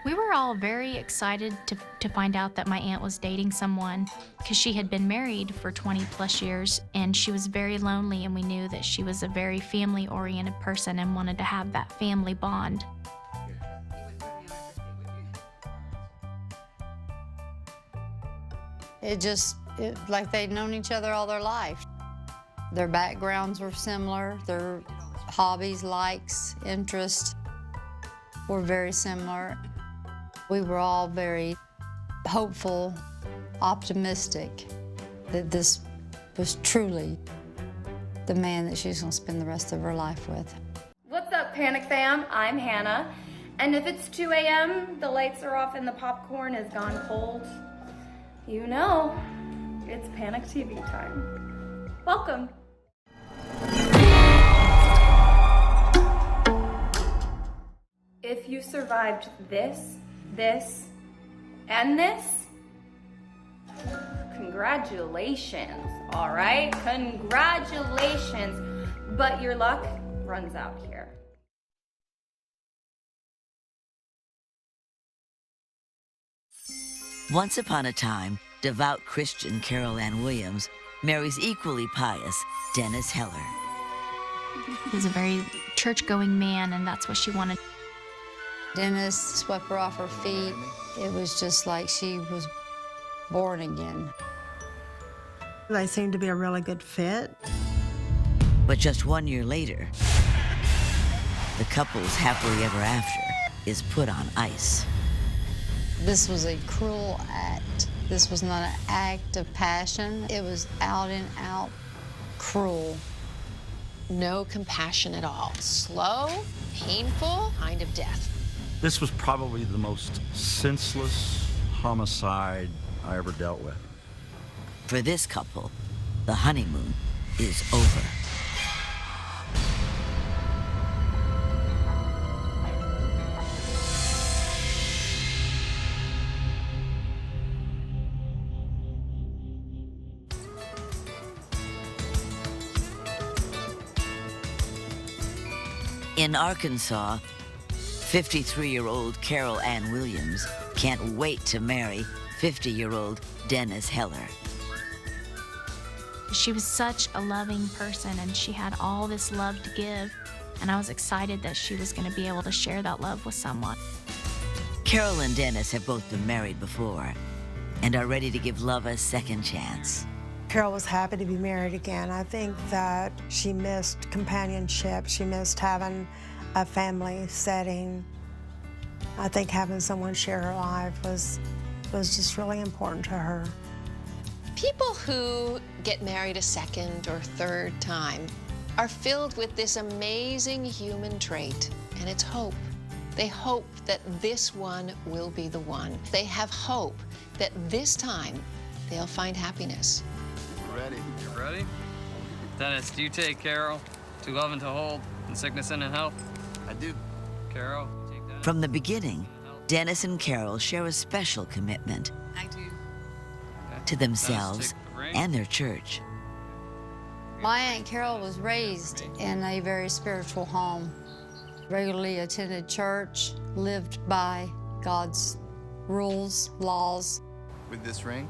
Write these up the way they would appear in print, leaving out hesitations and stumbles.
We were all very excited to find out that my aunt was dating someone because she had been married for 20 plus years and she was very lonely, and we knew that she was a very family-oriented person and wanted to have that family bond. Like they'd known each other all their life. Their backgrounds were similar, their hobbies, likes, interests were very similar. We were all very hopeful, optimistic that this was truly the man that she was going to spend the rest of her life with. What's up, Panic Fam? I'm Hannah. And if it's 2 a.m., the lights are off and the popcorn has gone cold, you know, it's Panic TV time. Welcome. If you survived this, and this, congratulations, all right? Congratulations, but your luck runs out here. Once upon a time, devout Christian Carol Ann Williams marries equally pious Dennis Heller. He was a very church-going man, and that's what she wanted. Dennis swept her off her feet. It was just like she was born again. They seemed to be a really good fit. But just 1 year later, the couple's happily ever after is put on ice. This was a cruel act. This was not an act of passion. It was out and out cruel. No compassion at all. Slow, painful kind of death. This was probably the most senseless homicide I ever dealt with. For this couple, the honeymoon is over. In Arkansas, 53-year-old Carol Ann Williams can't wait to marry 50-year-old Dennis Heller. She was such a loving person, and she had all this love to give, and I was excited that she was going to be able to share that love with someone. Carol and Dennis have both been married before and are ready to give love a second chance. Carol was happy to be married again. I think that she missed companionship. She missed having a family setting. I think having someone share her life was just really important to her. People who get married a second or third time are filled with this amazing human trait, and it's hope. They hope that this one will be the one. They have hope that this time they'll find happiness. Ready. You ready? Dennis, do you take Carol to love and to hold in sickness and in health? I do. Carol, you take Dennis? From the beginning, Dennis and Carol share a special commitment. I do. To themselves Dennis, take the ring. and their church. My Aunt Carol was raised in a very spiritual home, regularly attended church, lived by God's rules, laws. With this ring,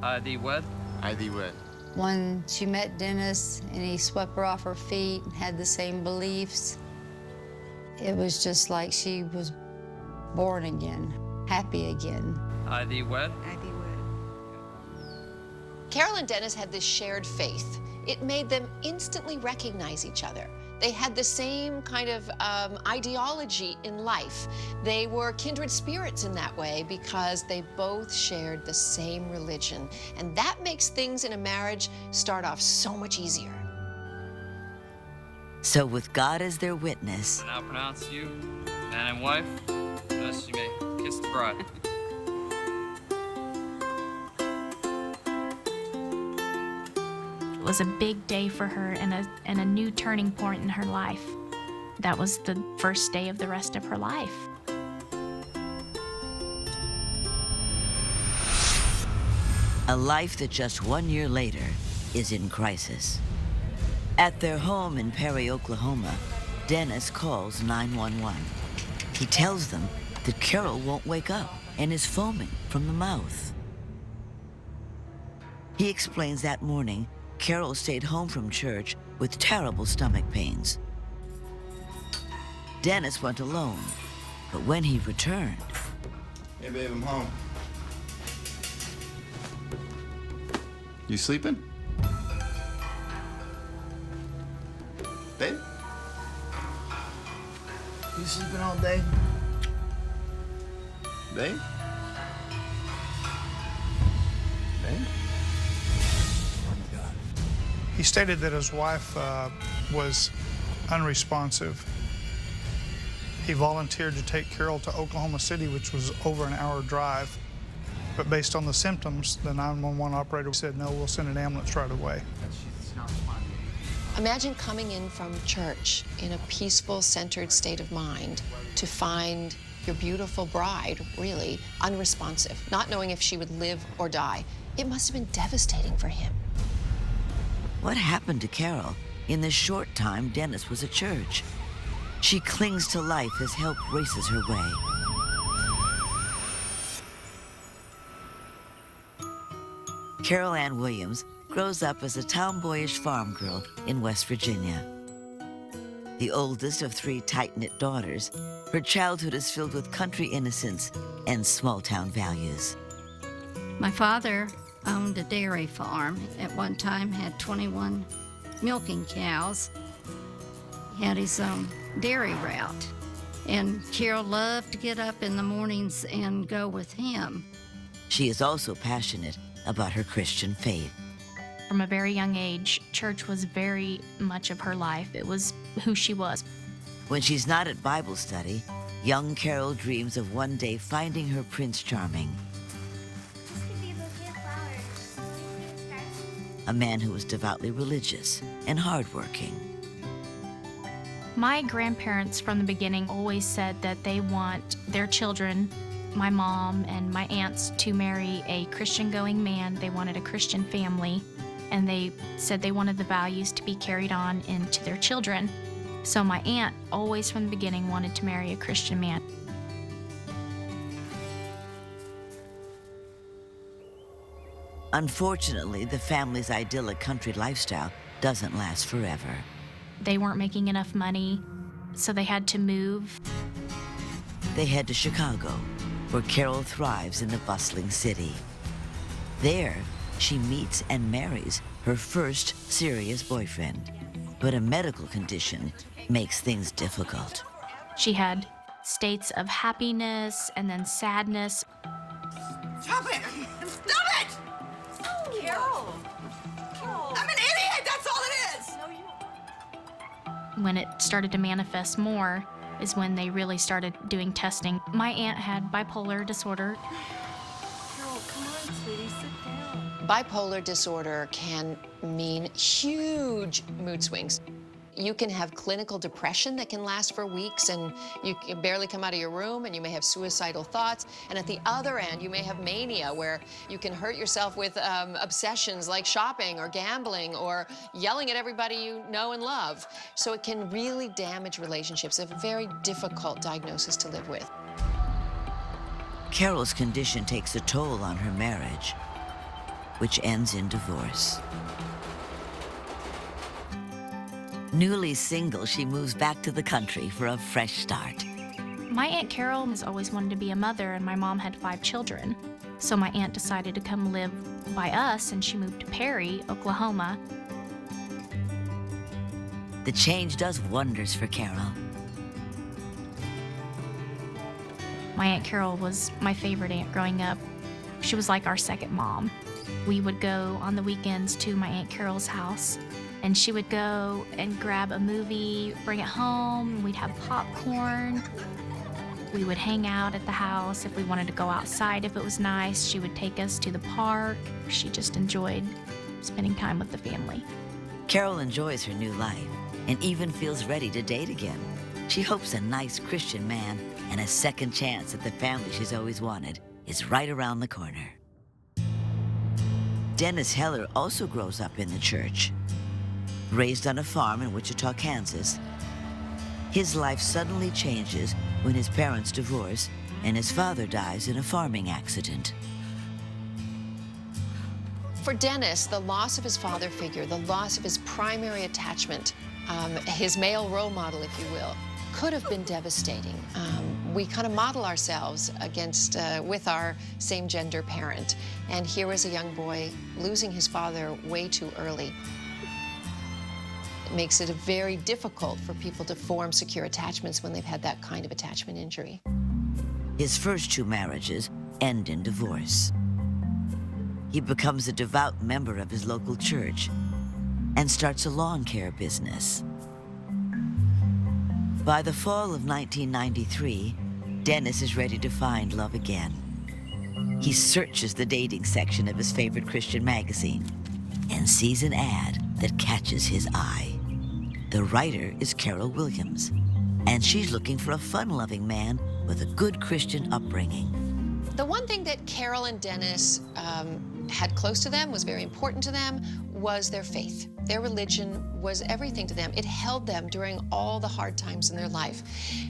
I thee wed. I thee wed. When she met Dennis and he swept her off her feet and had the same beliefs, it was just like she was born again, happy again. I thee wed. I thee wed. Carol and Dennis had this shared faith. It made them instantly recognize each other. They had the same kind of ideology in life. They were kindred spirits in that way because they both shared the same religion. And that makes things in a marriage start off so much easier. So with God as their witness, I now pronounce you man and wife, thus you may kiss the bride. It was a big day for her and a new turning point in her life. That was the first day of the rest of her life. a life that just 1 year later is in crisis. At their home in Perry, Oklahoma, Dennis calls 911. He tells them that Carol won't wake up and is foaming from the mouth. He explains that morning, Carol stayed home from church with terrible stomach pains. Dennis went alone, but when he returned... Hey, babe, I'm home. You sleeping? Babe? You sleeping all day? Babe? Babe? He stated that his wife was unresponsive. He volunteered to take Carol to Oklahoma City, which was over an hour drive. But based on the symptoms, the 911 operator said, no, we'll send an ambulance right away. Imagine coming in from church in a peaceful, centered state of mind to find your beautiful bride, really, unresponsive, not knowing if she would live or die. It must have been devastating for him. What happened to Carol in the short time Dennis was at church? She clings to life as help races her way. Carol Ann Williams grows up as a tomboyish farm girl in West Virginia. The oldest of 3 tight-knit daughters, her childhood is filled with country innocence and small-town values. My father owned a dairy farm. At one time had 21 milking cows. He had his own dairy route. And Carol loved to get up in the mornings and go with him. She is also passionate about her Christian faith. From a very young age, church was very much of her life. It was who she was. When she's not at Bible study, young Carol dreams of one day finding her Prince Charming. A man who was devoutly religious and hardworking. My grandparents from the beginning always said that they want their children, my mom and my aunts, to marry a Christian-going man. They wanted a Christian family, and they said they wanted the values to be carried on into their children. So my aunt always from the beginning wanted to marry a Christian man. Unfortunately, the family's idyllic country lifestyle doesn't last forever. They weren't making enough money, so they had to move. They head to Chicago, where Carol thrives in the bustling city. There, she meets and marries her first serious boyfriend. But a medical condition makes things difficult. She had states of happiness and then sadness. Stop it! Stop it! Carol! I'm an idiot! That's all it is! When it started to manifest more is when they really started doing testing. My aunt had bipolar disorder. Carol, come on, sweetie, sit down. Bipolar disorder can mean huge mood swings. You can have clinical depression that can last for weeks, and you can barely come out of your room, and you may have suicidal thoughts. And at the other end, you may have mania, where you can hurt yourself with obsessions like shopping or gambling or yelling at everybody you know and love. So it can really damage relationships. It's a very difficult diagnosis to live with. Carol's condition takes a toll on her marriage, which ends in divorce. Newly single, she moves back to the country for a fresh start. My Aunt Carol has always wanted to be a mother, and my mom had 5 children. So my aunt decided to come live by us, and she moved to Perry, Oklahoma. The change does wonders for Carol. My Aunt Carol was my favorite aunt growing up. She was like our second mom. We would go on the weekends to my Aunt Carol's house, and she would go and grab a movie, bring it home. We'd have popcorn. We would hang out at the house. If we wanted to go outside, if it was nice, she would take us to the park. She just enjoyed spending time with the family. Carol enjoys her new life and even feels ready to date again. She hopes a nice Christian man and a second chance at the family she's always wanted is right around the corner. Dennis Heller also grows up in the church. Raised on a farm in Wichita, Kansas, his life suddenly changes when his parents divorce and his father dies in a farming accident. For Dennis, the loss of his father figure, the loss of his primary attachment, his male role model, if you will, could have been devastating. We kind of model ourselves against, with our same-gender parent. And here was a young boy losing his father way too early. It makes it very difficult for people to form secure attachments when they've had that kind of attachment injury. His first 2 marriages end in divorce. He becomes a devout member of his local church and starts a lawn care business. By the fall of 1993, Dennis is ready to find love again. He searches the dating section of his favorite Christian magazine and sees an ad that catches his eye. The writer is Carol Williams, and she's looking for a fun-loving man with a good Christian upbringing. The one thing that Carol and Dennis had close to them, was very important to them, was their faith. Their religion was everything to them. It held them during all the hard times in their life.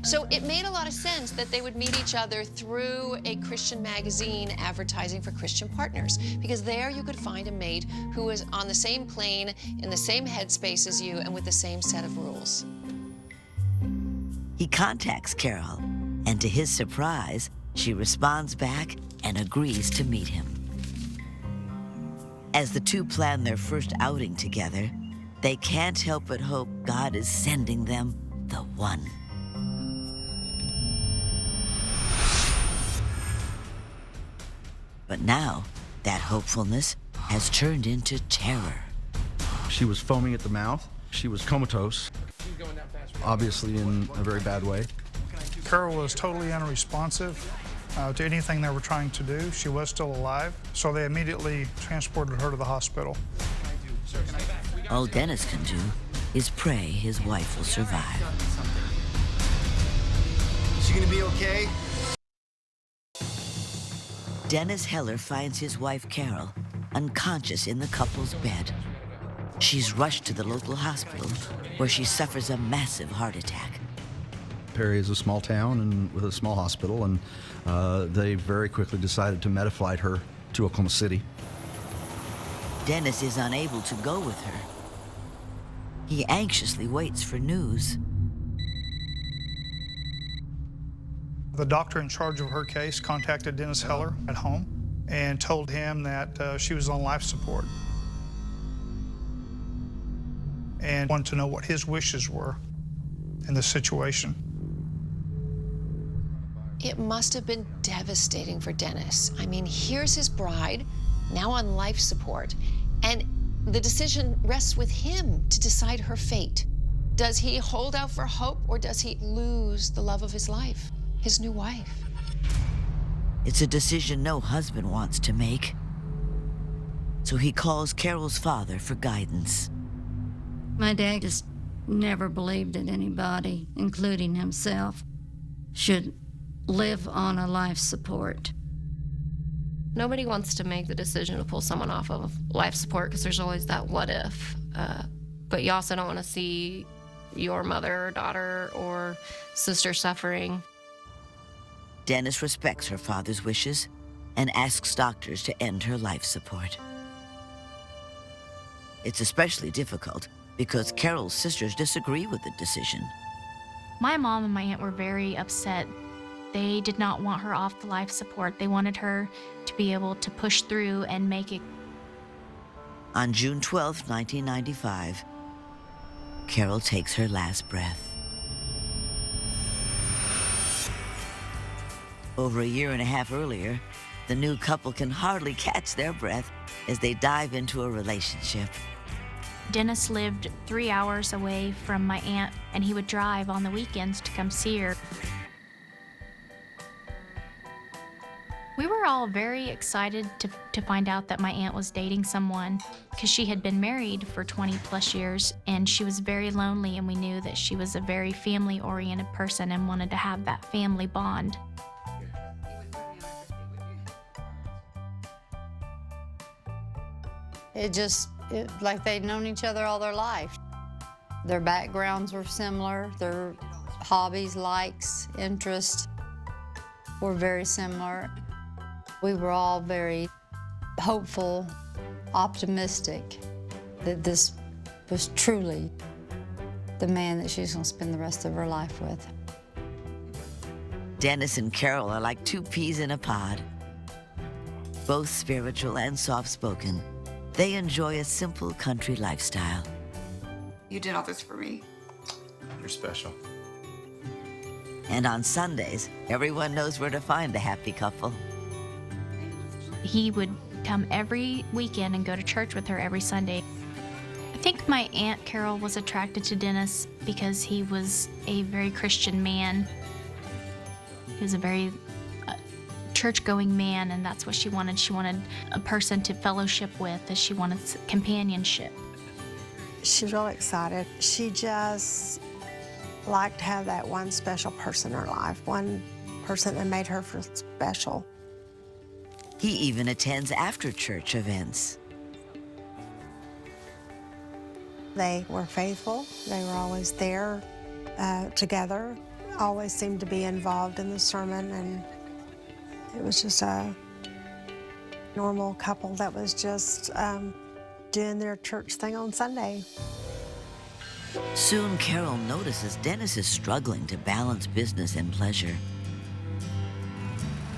So it made a lot of sense that they would meet each other through a Christian magazine advertising for Christian partners, because there you could find a mate who was on the same plane, in the same headspace as you, and with the same set of rules. He contacts Carol, and to his surprise, she responds back and agrees to meet him. As the two plan their first outing together, they can't help but hope God is sending them the one. But now, that hopefulness has turned into terror. She was foaming at the mouth. She was comatose, obviously in a very bad way. Carol was totally unresponsive to anything they were trying to do. She was still alive, so they immediately transported her to the hospital. All Dennis can do is pray his wife will survive. Is she gonna be okay? Dennis Heller finds his wife, Carol, unconscious in the couple's bed. She's rushed to the local hospital, where she suffers a massive heart attack. Perry is a small town and with a small hospital, and they very quickly decided to meta-flight her to Oklahoma City. Dennis is unable to go with her. He anxiously waits for news. The doctor in charge of her case contacted Dennis Heller at home and told him that she was on life support and wanted to know what his wishes were in this situation. It must have been devastating for Dennis. I mean, here's his bride, now on life support, and the decision rests with him to decide her fate. Does he hold out for hope, or does he lose the love of his life, his new wife? It's a decision no husband wants to make. So he calls Carol's father for guidance. My dad just never believed that anybody, including himself, should live on a life support. Nobody wants to make the decision to pull someone off of life support because there's always that what if. But you also don't want to see your mother or daughter or sister suffering. Dennis respects her father's wishes and asks doctors to end her life support. It's especially difficult because Carol's sisters disagree with the decision. My mom and my aunt were very upset. They did not want her off the life support. They wanted her to be able to push through and make it. On June 12, 1995, Carol takes her last breath. Over a year and a half earlier, the new couple can hardly catch their breath as they dive into a relationship. Dennis lived 3 hours away from my aunt, and he would drive on the weekends to come see her. We were all very excited to find out that my aunt was dating someone, because she had been married for 20 plus years, and she was very lonely, and we knew that she was a very family-oriented person and wanted to have that family bond. Like they'd known each other all their life. Their backgrounds were similar, their hobbies, likes, interests were very similar. We were all very hopeful, optimistic that this was truly the man that she's going to spend the rest of her life with. Dennis and Carol are like two peas in a pod. Both spiritual and soft-spoken, they enjoy a simple country lifestyle. You did all this for me. You're special. And on Sundays, everyone knows where to find the happy couple. He would come every weekend and go to church with her every Sunday. I think my Aunt Carol was attracted to Dennis because he was a very Christian man. He was a very church-going man, and that's what she wanted. She wanted a person to fellowship with, as she wanted companionship. She was really excited. She just liked to have that one special person in her life, one person that made her feel special. He even attends after-church events. They were faithful. They were always there together, always seemed to be involved in the sermon, and it was just a normal couple that was just doing their church thing on Sunday. Soon, Carol notices Dennis is struggling to balance business and pleasure.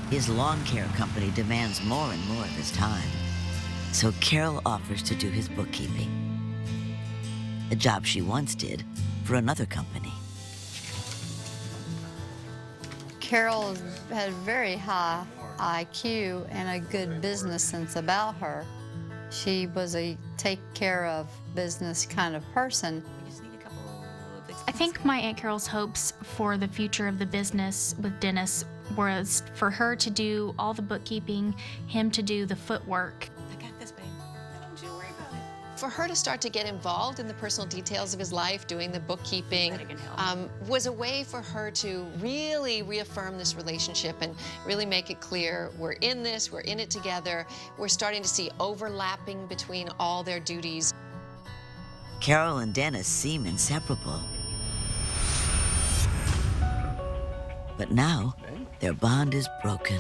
His lawn care company demands more and more of his time, so Carol offers to do his bookkeeping, a job she once did for another company. Carol had a very high IQ and a good business sense about her. She was a take care of business kind of person. I think my Aunt Carol's hopes for the future of the business with Dennis was for her to do all the bookkeeping, him to do the footwork. I got this, babe. Don't you worry about it. For her to start to get involved in the personal details of his life, doing the bookkeeping, was a way for her to really reaffirm this relationship and really make it clear, we're in this, we're in it together. We're starting to see overlapping between all their duties. Carol and Dennis seem inseparable. But now, their bond is broken.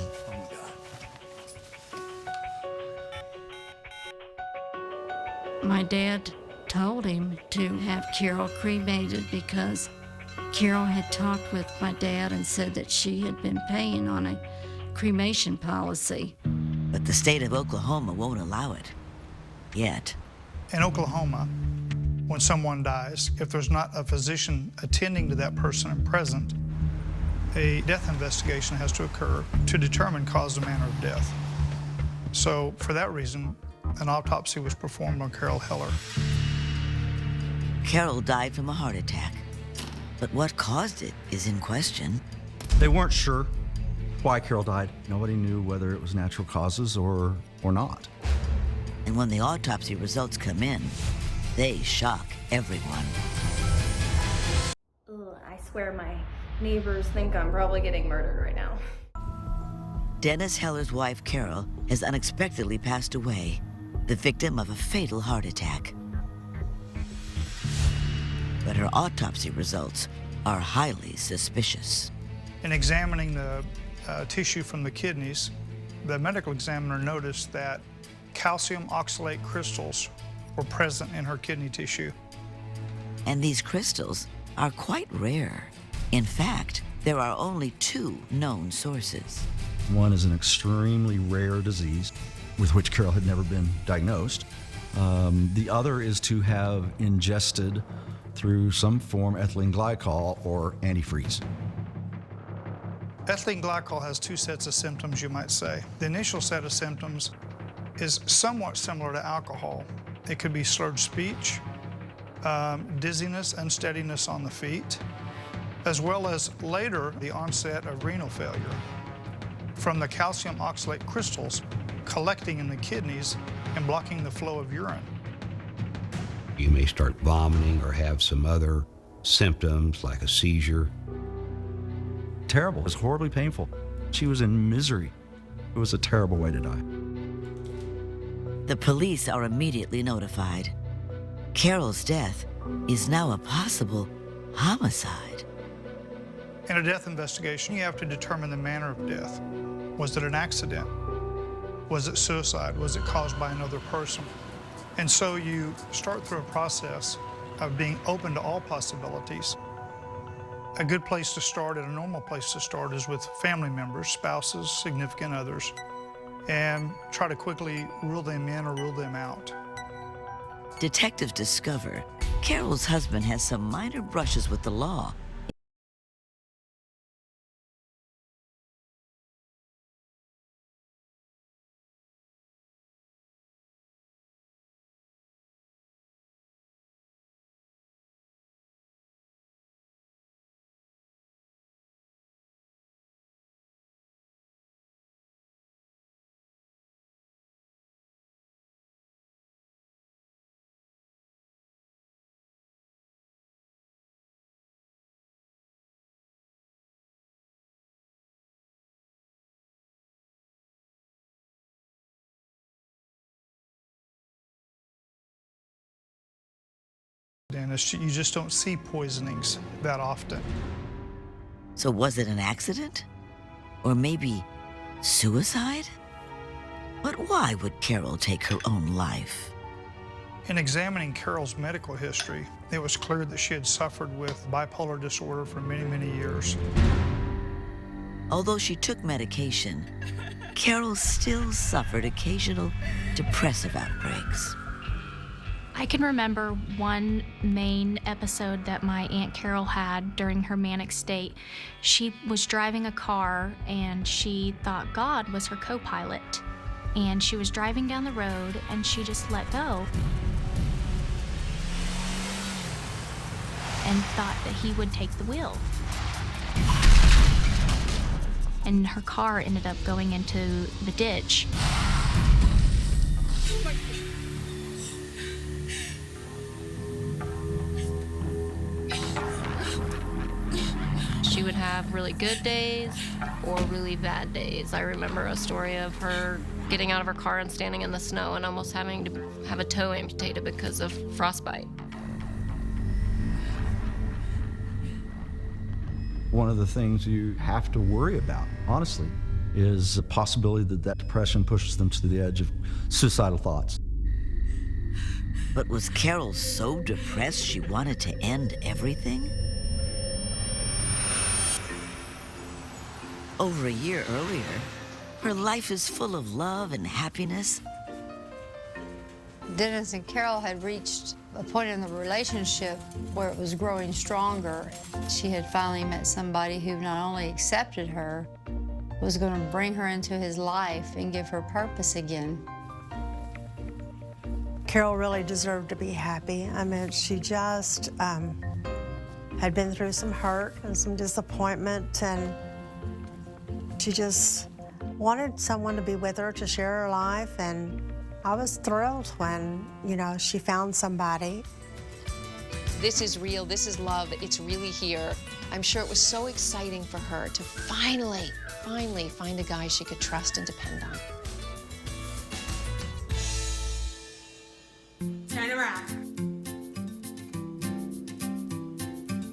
My dad told him to have Carol cremated because Carol had talked with my dad and said that she had been paying on a cremation policy. But the state of Oklahoma won't allow it. Yet. In Oklahoma, when someone dies, if there's not a physician attending to that person and present, a death investigation has to occur to determine cause and manner of death. So for that reason, an autopsy was performed on Carol Heller. Carol died from a heart attack, but what caused it is in question. They weren't sure why Carol died. Nobody knew whether it was natural causes or not. And when the autopsy results come in, they shock everyone. Ugh, I swear my neighbors think I'm probably getting murdered right now. Dennis Heller's wife, Carol, has unexpectedly passed away, the victim of a fatal heart attack. But her autopsy results are highly suspicious. In examining the tissue from the kidneys, the medical examiner noticed that calcium oxalate crystals were present in her kidney tissue. And these crystals are quite rare. In fact, there are only 2 known sources. One is an extremely rare disease with which Carol had never been diagnosed. The other is to have ingested through some form ethylene glycol or antifreeze. Ethylene glycol has 2 sets of symptoms, you might say. The initial set of symptoms is somewhat similar to alcohol. It could be slurred speech, dizziness, unsteadiness on the feet, as well as later the onset of renal failure from the calcium oxalate crystals collecting in the kidneys and blocking the flow of urine. You may start vomiting or have some other symptoms like a seizure. Terrible. It was horribly painful. She was in misery. It was a terrible way to die. The police are immediately notified. Carol's death is now a possible homicide. In a death investigation, you have to determine the manner of death. Was it an accident? Was it suicide? Was it caused by another person? And so you start through a process of being open to all possibilities. A good place to start and a normal place to start is with family members, spouses, significant others, and try to quickly rule them in or rule them out. Detectives discover Carol's husband has some minor brushes with the law. Dennis, you just don't see poisonings that often. So was it an accident? Or maybe suicide? But why would Carol take her own life? In examining Carol's medical history, it was clear that she had suffered with bipolar disorder for many, many years. Although she took medication, Carol still suffered occasional depressive outbreaks. I can remember one main episode that my Aunt Carol had during her manic state. She was driving a car and she thought God was her co-pilot. And she was driving down the road and she just let go and thought that he would take the wheel. And her car ended up going into the ditch. She would have really good days or really bad days. I remember a story of her getting out of her car and standing in the snow and almost having to have a toe amputated because of frostbite. One of the things you have to worry about, honestly, is the possibility that that depression pushes them to the edge of suicidal thoughts. But was Carol so depressed she wanted to end everything? Over a year earlier, her life is full of love and happiness. Dennis and Carol had reached a point in the relationship where it was growing stronger. She had finally met somebody who not only accepted her, was going to bring her into his life and give her purpose again. Carol really deserved to be happy. I mean, she just had been through some hurt and some disappointment, and she just wanted someone to be with her, to share her life, and I was thrilled when, you know, she found somebody. This is real, this is love, it's really here. I'm sure it was so exciting for her to finally find a guy she could trust and depend on. Turn around.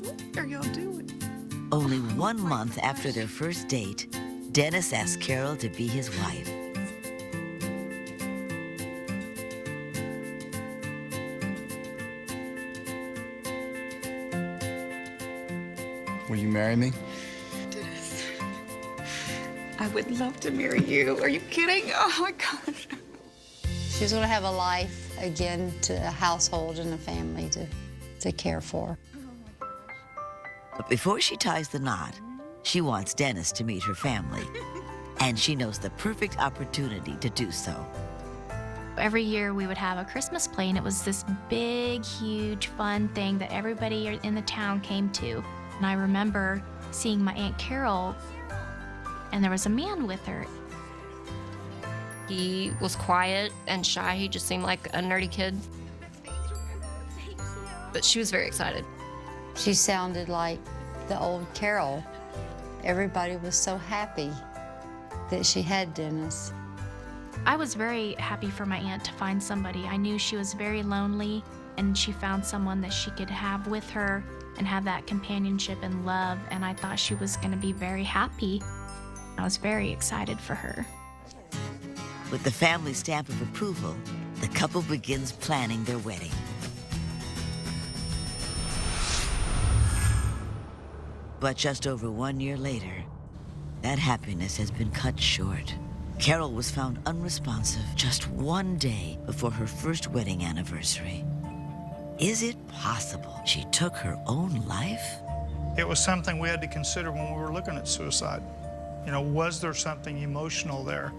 What are y'all doing? Only 1 month after their first date, Dennis asked Carol to be his wife. Will you marry me? Dennis, I would love to marry you. Are you kidding? Oh my gosh. She was going to have a life again, to a household and a family to care for. But before she ties the knot, she wants Dennis to meet her family. And she knows the perfect opportunity to do so. Every year we would have a Christmas play, and it was this big, huge, fun thing that everybody in the town came to. And I remember seeing my Aunt Carol, and there was a man with her. He was quiet and shy. He just seemed like a nerdy kid. But she was very excited. She sounded like the old Carol. Everybody was so happy that she had Dennis. I was very happy for my aunt to find somebody. I knew she was very lonely, and she found someone that she could have with her and have that companionship and love, and I thought she was going to be very happy. I was very excited for her. With the family stamp of approval, the couple begins planning their wedding. But just over 1 year later, that happiness has been cut short. Carol was found unresponsive just 1 day before her first wedding anniversary. Is it possible she took her own life? It was something we had to consider when we were looking at suicide. You know, was there something emotional there?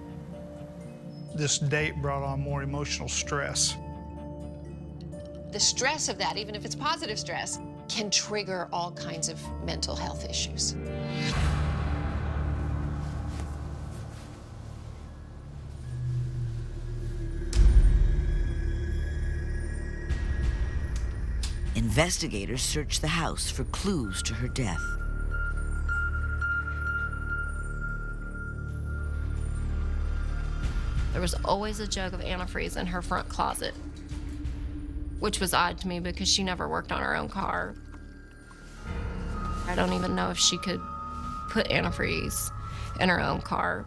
This date brought on more emotional stress. The stress of that, even if it's positive stress, can trigger all kinds of mental health issues. Investigators search the house for clues to her death. There was always a jug of antifreeze in her front closet, which was odd to me because she never worked on her own car. I don't even know if she could put antifreeze in her own car.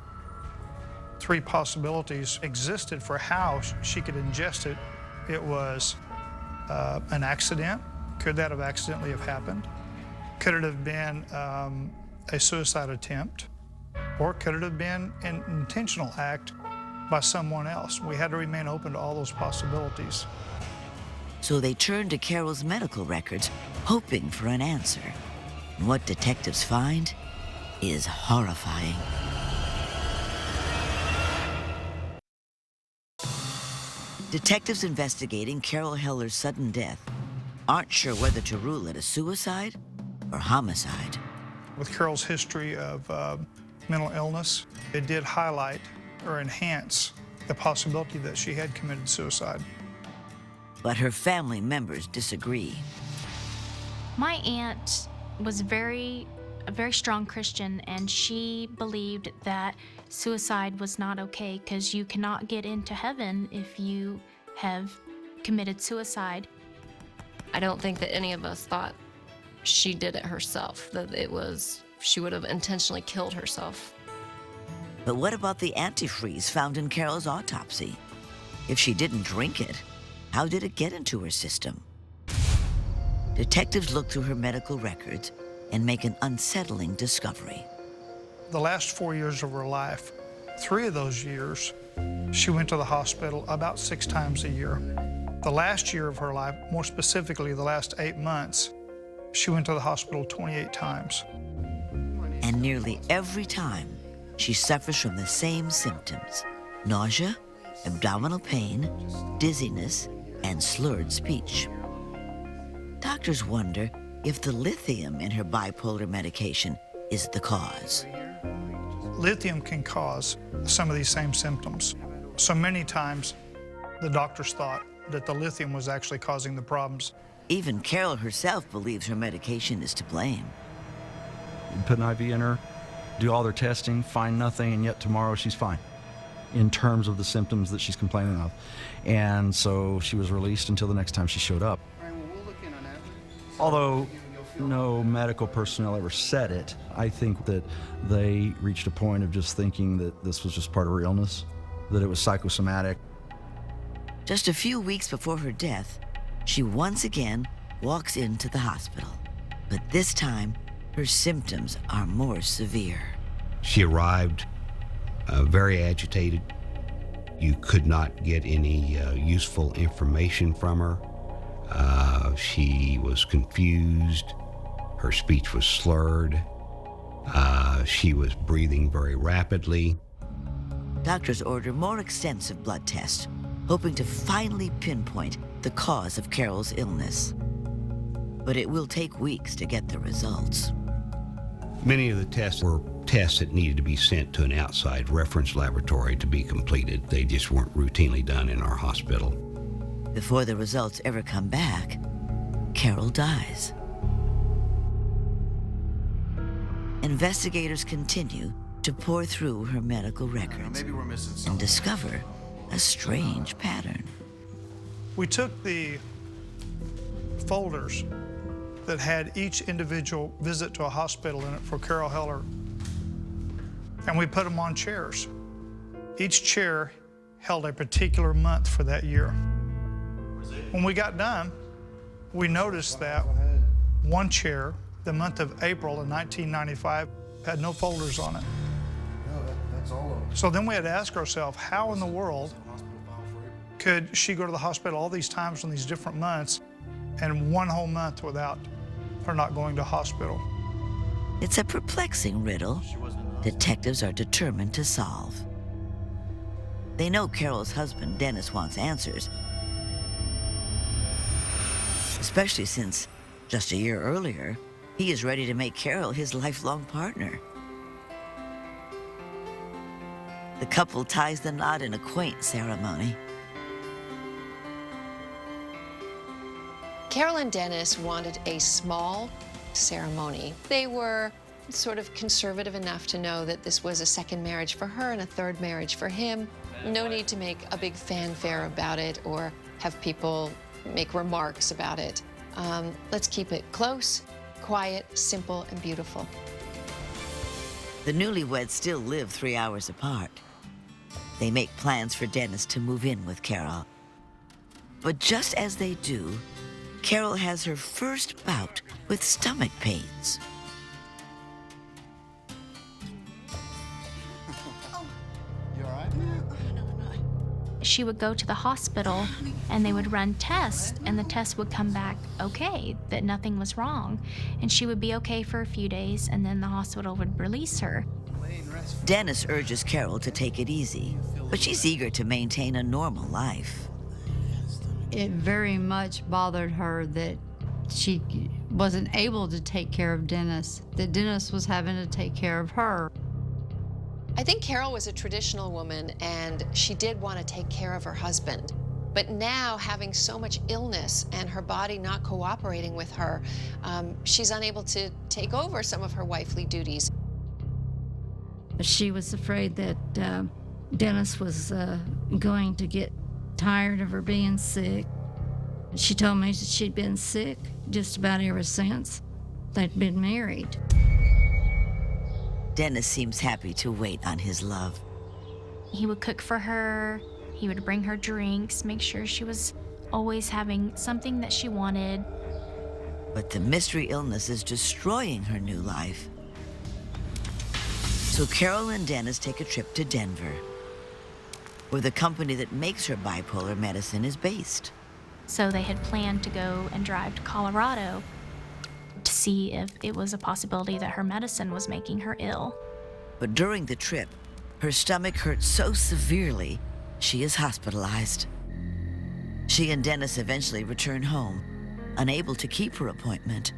3 possibilities existed for how she could ingest it. It was an accident. Could that have accidentally have happened? Could it have been a suicide attempt? Or could it have been an intentional act by someone else? We had to remain open to all those possibilities. So they turned to Carol's medical records, hoping for an answer. And what detectives find is horrifying. Detectives investigating Carol Heller's sudden death aren't sure whether to rule it a suicide or homicide. With Carol's history of mental illness, it did highlight or enhance the possibility that she had committed suicide. But her family members disagree. My aunt was a very strong Christian, and she believed that suicide was not okay because you cannot get into heaven if you have committed suicide. I don't think that any of us thought she did it herself, that she would have intentionally killed herself. But what about the antifreeze found in Carol's autopsy? If she didn't drink it, how did it get into her system? Detectives look through her medical records and make an unsettling discovery. The last 4 years of her life, 3 of those years, she went to the hospital about 6 times a year. The last year of her life, more specifically the last 8 months, she went to the hospital 28 times. And nearly every time, she suffers from the same symptoms: nausea, abdominal pain, dizziness, and slurred speech. Doctors wonder if the lithium in her bipolar medication is the cause. Lithium can cause some of these same symptoms. So many times, the doctors thought that the lithium was actually causing the problems. Even Carol herself believes her medication is to blame. Put an IV in her, do all their testing, find nothing, and yet tomorrow she's fine in terms of the symptoms that she's complaining of. And so she was released until the next time she showed up. Although no medical personnel ever said it, I think that they reached a point of just thinking that this was just part of her illness, that it was psychosomatic. Just a few weeks before her death, she once again walks into the hospital. But this time, her symptoms are more severe. She arrived very agitated. You could not get any useful information from her. She was confused. Her speech was slurred. She was breathing very rapidly. Doctors order more extensive blood tests, hoping to finally pinpoint the cause of Carol's illness. But it will take weeks to get the results. Many of the tests were tests that needed to be sent to an outside reference laboratory to be completed. They just weren't routinely done in our hospital. Before the results ever come back, Carol dies. Investigators continue to pore through her medical records and discover a strange pattern. We took the folders that had each individual visit to a hospital in it for Carol Heller. And we put them on chairs. Each chair held a particular month for that year. When we got done, we noticed that one chair, the month of April in 1995, had no folders on it. That's all of them. So then we had to ask ourselves, how in the world could she go to the hospital all these times in these different months and one whole month without her not going to hospital? It's a perplexing riddle detectives are determined to solve. They know Carol's husband, Dennis, wants answers, especially since just a year earlier, he is ready to make Carol his lifelong partner. The couple ties the knot in a quaint ceremony. Carol and Dennis wanted a small ceremony. They were sort of conservative enough to know that this was a second marriage for her and a third marriage for him. No need to make a big fanfare about it or have people make remarks about it. Let's keep it close, quiet, simple, and beautiful. The newlyweds still live 3 hours apart. They make plans for Dennis to move in with Carol. But just as they do, Carol has her first bout with stomach pains. You all right? She would go to the hospital and they would run tests, and the tests would come back okay, that nothing was wrong. And she would be okay for a few days, and then the hospital would release her. Dennis urges Carol to take it easy, but she's eager to maintain a normal life. It very much bothered her that she wasn't able to take care of Dennis, that Dennis was having to take care of her. I think Carol was a traditional woman, and she did want to take care of her husband. But now, having so much illness and her body not cooperating with her, she's unable to take over some of her wifely duties. She was afraid that Dennis was going to get tired of her being sick. She told me that she'd been sick just about ever since they'd been married. Dennis seems happy to wait on his love. He would cook for her, he would bring her drinks, make sure she was always having something that she wanted. But the mystery illness is destroying her new life. So Carol and Dennis take a trip to Denver, where the company that makes her bipolar medicine is based. So they had planned to go and drive to Colorado to see if it was a possibility that her medicine was making her ill. But during the trip, her stomach hurts so severely, she is hospitalized. She and Dennis eventually return home, unable to keep her appointment.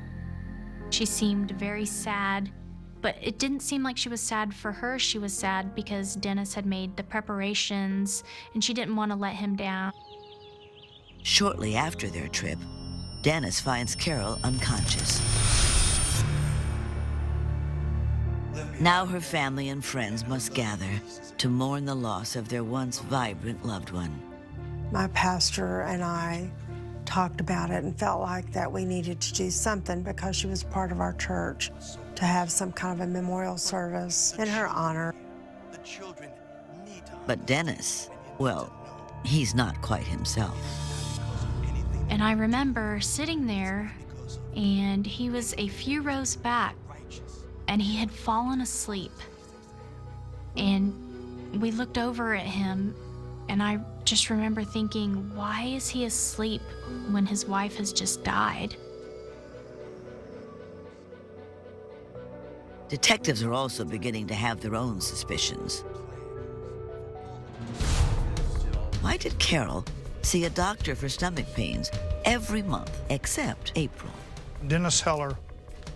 She seemed very sad, but it didn't seem like she was sad for her. She was sad because Dennis had made the preparations and she didn't want to let him down. Shortly after their trip, Dennis finds Carol unconscious. Now her family and friends must gather to mourn the loss of their once vibrant loved one. My pastor and I talked about it and felt like that we needed to do something because she was part of our church, to have some kind of a memorial service in her honor. But Dennis, well, he's not quite himself. And I remember sitting there, and he was a few rows back, and he had fallen asleep. And we looked over at him, and I just remember thinking, why is he asleep when his wife has just died? Detectives are also beginning to have their own suspicions. Why did Carol see a doctor for stomach pains every month except April? Dennis Heller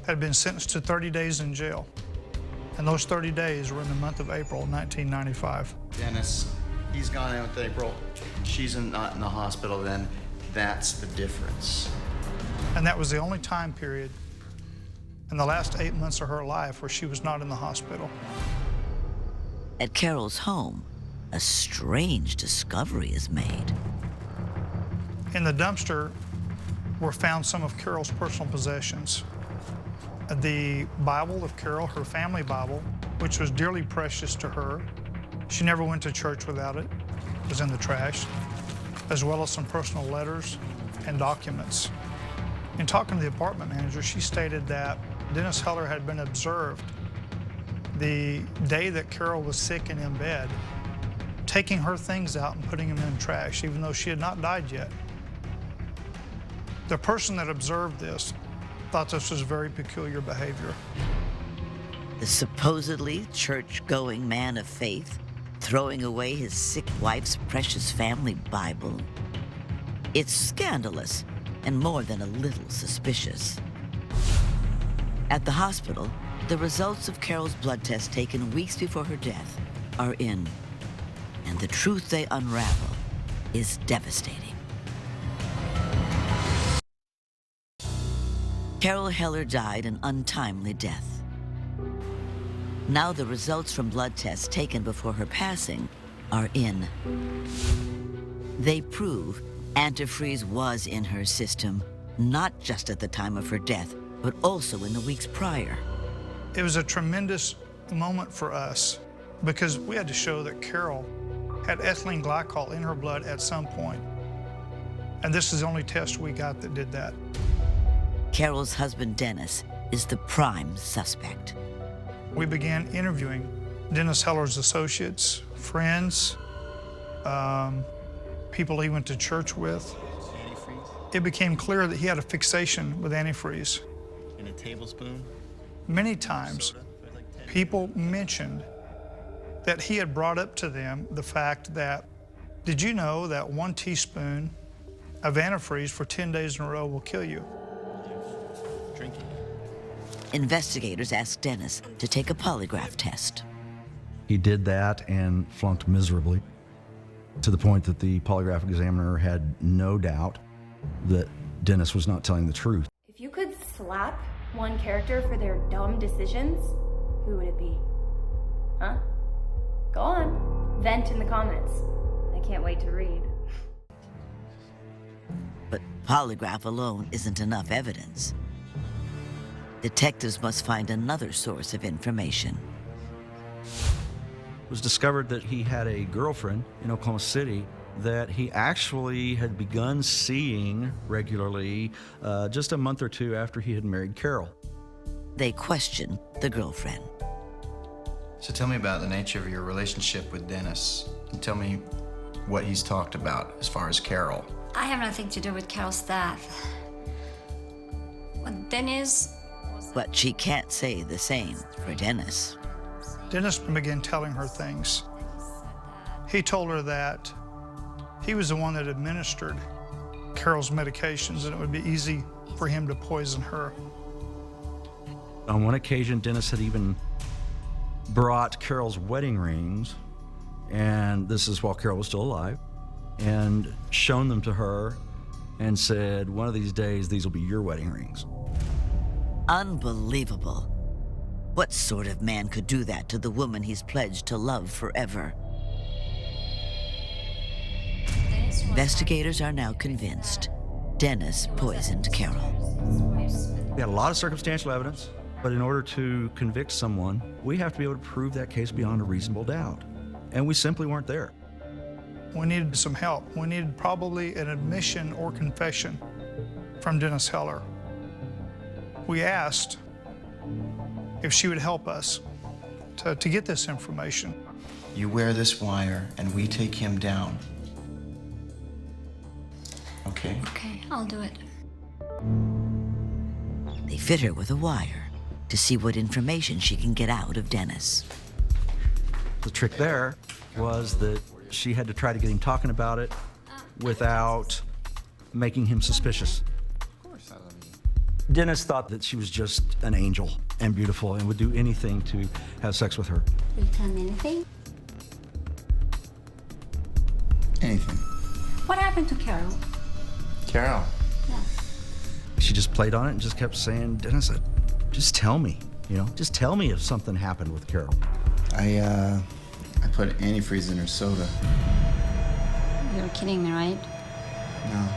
had been sentenced to 30 days in jail, and those 30 days were in the month of April 1995. Dennis, he's gone in with April. She's not in the hospital then. That's the difference. And that was the only time period in the last 8 months of her life where she was not in the hospital. At Carol's home, a strange discovery is made. In the dumpster were found some of Carol's personal possessions. The Bible of Carol, her family Bible, which was dearly precious to her. She never went to church without it. It was in the trash, as well as some personal letters and documents. In talking to the apartment manager, she stated that Dennis Heller had been observed the day that Carol was sick and in bed, taking her things out and putting them in the trash, even though she had not died yet. The person that observed this thought this was very peculiar behavior. The supposedly church-going man of faith throwing away his sick wife's precious family Bible. It's scandalous and more than a little suspicious. At the hospital, the results of Carol's blood test taken weeks before her death are in, and the truth they unravel is devastating. Carol Heller died an untimely death. Now the results from blood tests taken before her passing are in. They prove antifreeze was in her system, not just at the time of her death, but also in the weeks prior. It was a tremendous moment for us because we had to show that Carol had ethylene glycol in her blood at some point. And this is the only test we got that did that. Carol's husband, Dennis, is the prime suspect. We began interviewing Dennis Heller's associates, friends, people he went to church with. It became clear that he had a fixation with antifreeze. In a tablespoon? Many times, people mentioned that he had brought up to them the fact that, did you know that 1 teaspoon of antifreeze for 10 days in a row will kill you? Drinking. Investigators asked Dennis to take a polygraph test. He did that and flunked miserably, to the point that the polygraph examiner had no doubt that Dennis was not telling the truth. If you could slap one character for their dumb decisions, who would it be? Huh? Go on. Vent in the comments. I can't wait to read. But polygraph alone isn't enough evidence. Detectives must find another source of information. It was discovered that he had a girlfriend in Oklahoma City that he actually had begun seeing regularly just a month or two after he had married Carol. They question the girlfriend. So tell me about the nature of your relationship with Dennis. And tell me what he's talked about as far as Carol. I have nothing to do with Carol's death. But Dennis... But she can't say the same for Dennis. Dennis began telling her things. He told her that he was the one that administered Carol's medications and it would be easy for him to poison her. On one occasion, Dennis had even brought Carol's wedding rings, and this is while Carol was still alive, and shown them to her and said, one of these days, these will be your wedding rings. Unbelievable. What sort of man could do that to the woman he's pledged to love forever? Investigators are now convinced Dennis poisoned Carol. We had a lot of circumstantial evidence, but in order to convict someone, we have to be able to prove that case beyond a reasonable doubt. And we simply weren't there. We needed some help. We needed probably an admission or confession from Dennis Heller. We asked if she would help us to get this information. You wear this wire and we take him down. Okay? Okay, I'll do it. They fit her with a wire to see what information she can get out of Dennis. The trick there was that she had to try to get him talking about it without making him suspicious. Dennis thought that she was just an angel and beautiful and would do anything to have sex with her. Will you tell me anything? Anything. What happened to Carol? Carol. Yeah. She just played on it and just kept saying, Dennis, just tell me, just tell me if something happened with Carol. I put antifreeze in her soda. You're kidding me, right? No.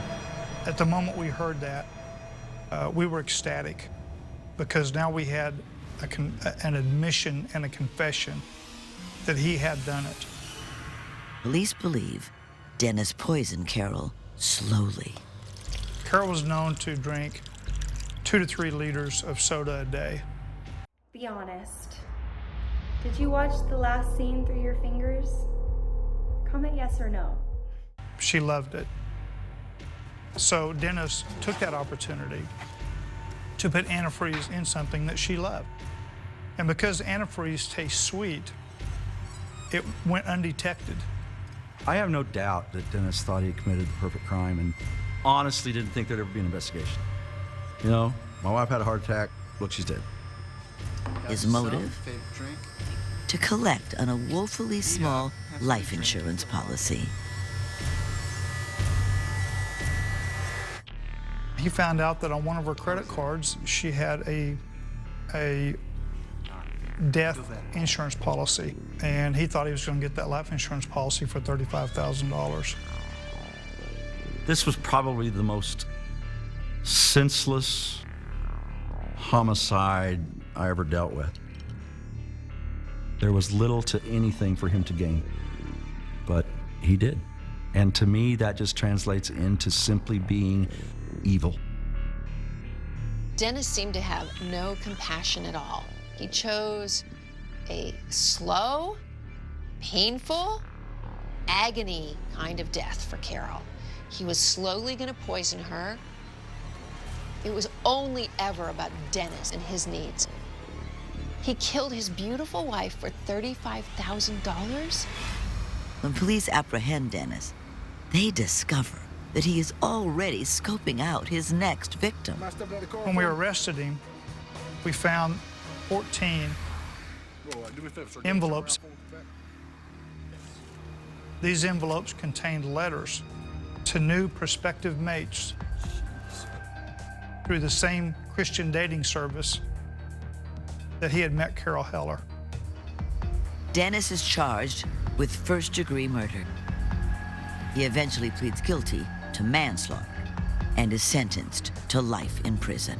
At the moment we heard that, we were ecstatic because now we had an admission and a confession that he had done it. Police believe Dennis poisoned Carol slowly. Carol was known to drink 2 to 3 liters of soda a day. Be honest. Did you watch the last scene through your fingers? Comment yes or no. She loved it. So Dennis took that opportunity to put antifreeze in something that she loved. And because antifreeze tastes sweet, it went undetected. I have no doubt that Dennis thought he committed the perfect crime and honestly didn't think there'd ever be an investigation. You know, my wife had a heart attack. Look, she's dead. His motive? To collect on a woefully small life insurance policy. He found out that on one of her credit cards, she had a death insurance policy, and he thought he was going to get that life insurance policy for $35,000. This was probably the most senseless homicide I ever dealt with. There was little to anything for him to gain, but he did. And to me, that just translates into simply being evil. Dennis seemed to have no compassion at all. He chose a slow, painful, agony kind of death for Carol. He was slowly going to poison her. It was only ever about Dennis and his needs. He killed his beautiful wife for $35,000? When police apprehend Dennis, they discover that he is already scoping out his next victim. When we arrested him, we found 14 envelopes. These envelopes contained letters to new prospective mates through the same Christian dating service that he had met Carol Heller. Dennis is charged with first-degree murder. He eventually pleads guilty to manslaughter and is sentenced to life in prison.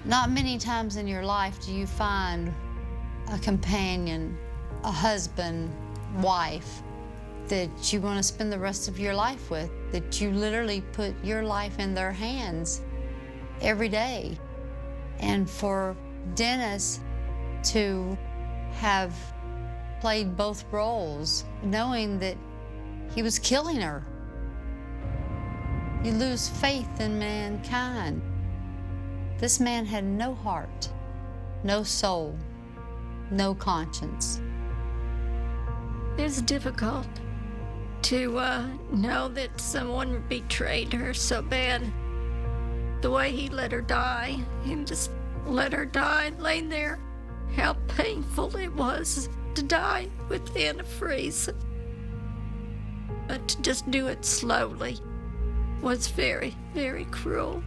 Not many times in your life do you find a companion, a husband, wife, that you want to spend the rest of your life with, that you literally put your life in their hands every day. And for Dennis to have played both roles, knowing that he was killing her, you lose faith in mankind. This man had no heart, no soul, no conscience. It's difficult to know that someone betrayed her so bad. The way he let her die, he just let her die, laying there. How painful it was to die with antifreeze. But to just do it slowly was very, very cruel.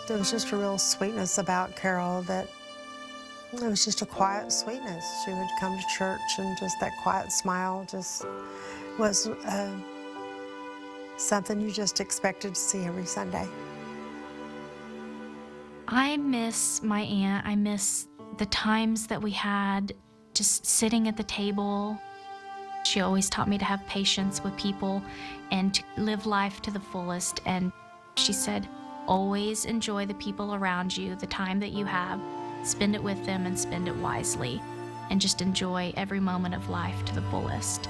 There was just a real sweetness about Carol that it was just a quiet sweetness. She would come to church and just that quiet smile just was something you just expected to see every Sunday. I miss my aunt. I miss the times that we had just sitting at the table. She always taught me to have patience with people and to live life to the fullest. And she said, always enjoy the people around you, the time that you have. Spend it with them and spend it wisely. And just enjoy every moment of life to the fullest.